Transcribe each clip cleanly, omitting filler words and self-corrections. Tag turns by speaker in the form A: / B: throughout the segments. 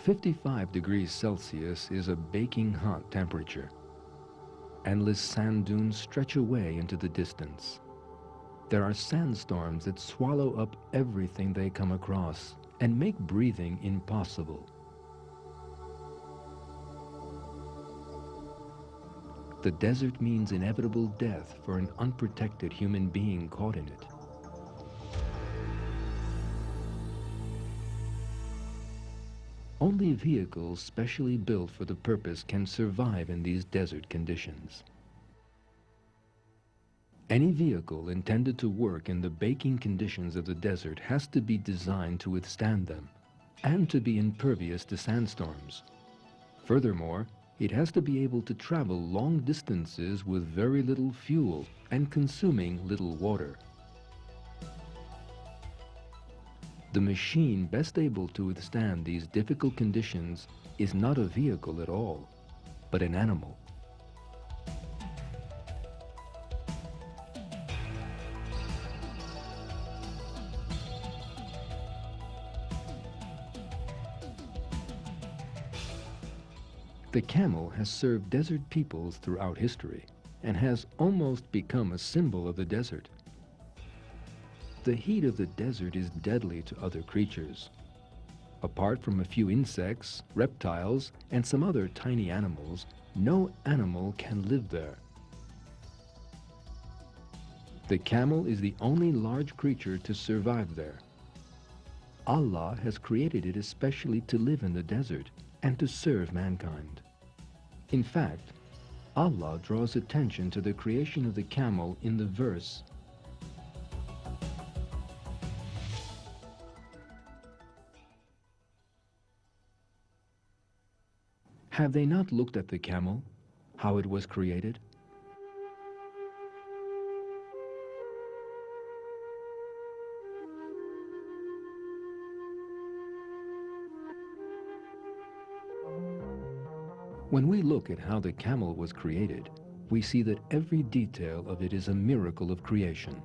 A: 55 degrees Celsius is a baking hot temperature. Endless sand dunes stretch away into the distance. There are sandstorms that swallow up everything they come across and make breathing impossible. The desert means inevitable death for an unprotected human being caught in it. Only vehicles specially built for the purpose can survive in these desert conditions. Any vehicle intended to work in the baking conditions of the desert has to be designed to withstand them and to be impervious to sandstorms. Furthermore, it has to be able to travel long distances with very little fuel and consuming little water. The machine best able to withstand these difficult conditions is not a vehicle at all, but an animal. The camel has served desert peoples throughout history and has almost become a symbol of the desert. The heat of the desert is deadly to other creatures. Apart from a few insects, reptiles, and some other tiny animals, no animal can live there. The camel is the only large creature to survive there. Allah has created it especially to live in the desert and to serve mankind. In fact, Allah draws attention to the creation of the camel in the verse, "Have they not looked at the camel, how it was created? When we look at how the camel was created, we see that every detail of it is a miracle of creation.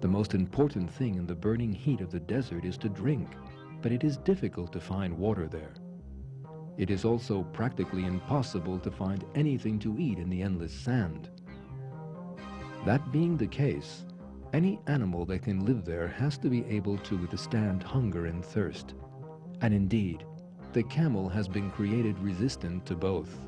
A: The most important thing in the burning heat of the desert is to drink, but it is difficult to find water there. It is also practically impossible to find anything to eat in the endless sand. That being the case, any animal that can live there has to be able to withstand hunger and thirst. And indeed, the camel has been created resistant to both.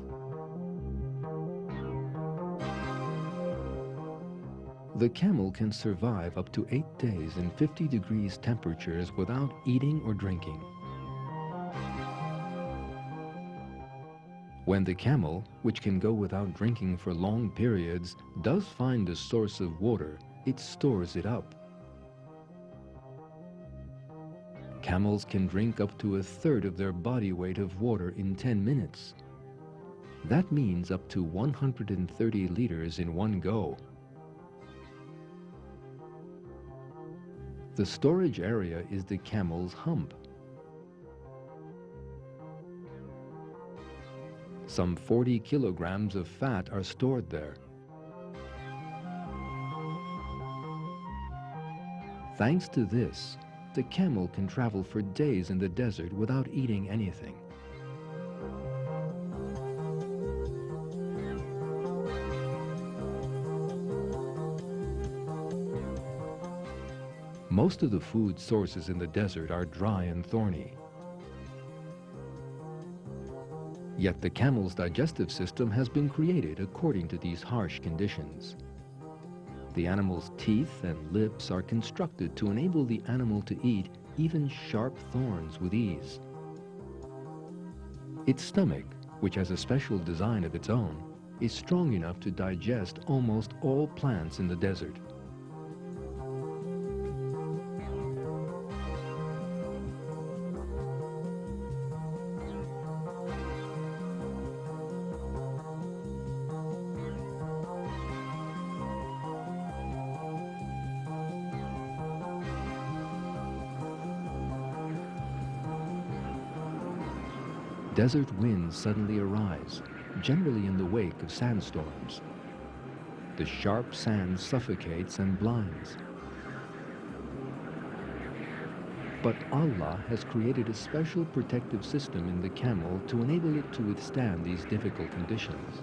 A: The camel can survive up to 8 days in 50 degrees temperatures without eating or drinking. When the camel, which can go without drinking for long periods, does find a source of water, it stores it up. Camels can drink up to a third of their body weight of water in 10 minutes. That means up to 130 liters in one go. The storage area is the camel's hump. Some 40 kilograms of fat are stored there. Thanks to this, the camel can travel for days in the desert without eating anything. Most of the food sources in the desert are dry and thorny. Yet the camel's digestive system has been created according to these harsh conditions. The animal's teeth and lips are constructed to enable the animal to eat even sharp thorns with ease. Its stomach, which has a special design of its own, is strong enough to digest almost all plants in the desert. Desert winds suddenly arise, generally in the wake of sandstorms. The sharp sand suffocates and blinds. But Allah has created a special protective system in the camel to enable it to withstand these difficult conditions.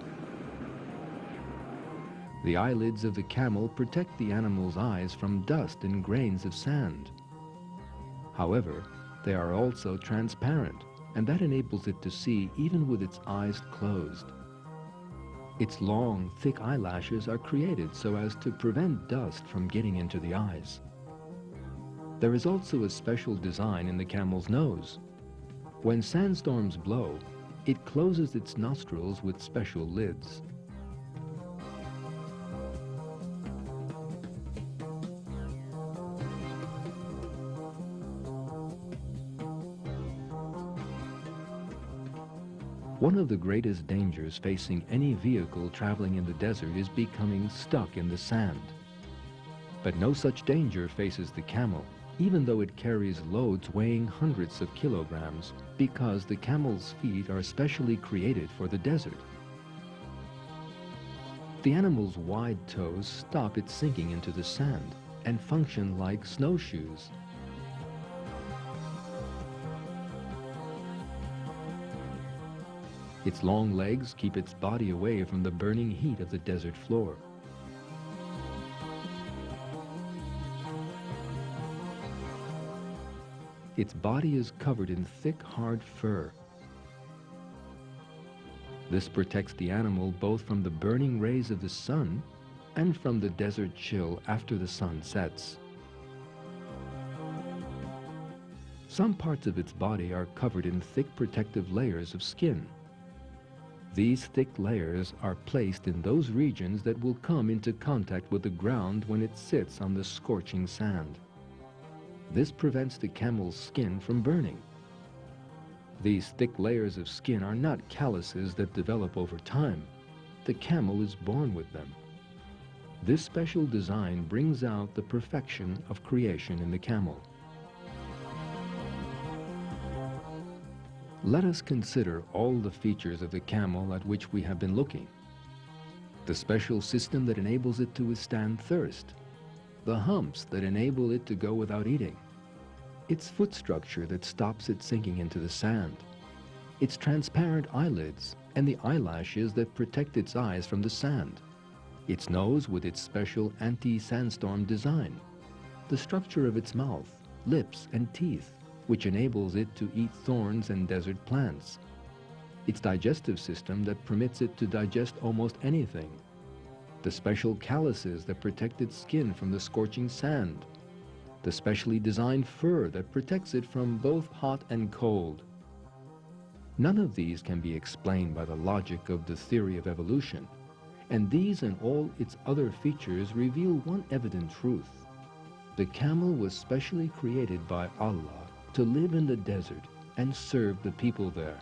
A: The eyelids of the camel protect the animal's eyes from dust and grains of sand. However, they are also transparent, and that enables it to see even with its eyes closed. Its long, thick eyelashes are created so as to prevent dust from getting into the eyes. There is also a special design in the camel's nose. When sandstorms blow, it closes its nostrils with special lids. One of the greatest dangers facing any vehicle traveling in the desert is becoming stuck in the sand. But no such danger faces the camel, even though it carries loads weighing hundreds of kilograms, because the camel's feet are specially created for the desert. The animal's wide toes stop it sinking into the sand and function like snowshoes. Its long legs keep its body away from the burning heat of the desert floor. Its body is covered in thick, hard fur. This protects the animal both from the burning rays of the sun and from the desert chill after the sun sets. Some parts of its body are covered in thick protective layers of skin. These thick layers are placed in those regions that will come into contact with the ground when it sits on the scorching sand. This prevents the camel's skin from burning. These thick layers of skin are not calluses that develop over time. The camel is born with them. This special design brings out the perfection of creation in the camel. Let us consider all the features of the camel at which we have been looking. The special system that enables it to withstand thirst, the humps that enable it to go without eating, its foot structure that stops it sinking into the sand, its transparent eyelids and the eyelashes that protect its eyes from the sand, its nose with its special anti-sandstorm design, the structure of its mouth, lips and teeth, which enables it to eat thorns and desert plants, its digestive system that permits it to digest almost anything, the special calluses that protect its skin from the scorching sand, the specially designed fur that protects it from both hot and cold. None of these can be explained by the logic of the theory of evolution, and these and all its other features reveal one evident truth. The camel was specially created by Allah to live in the desert and serve the people there.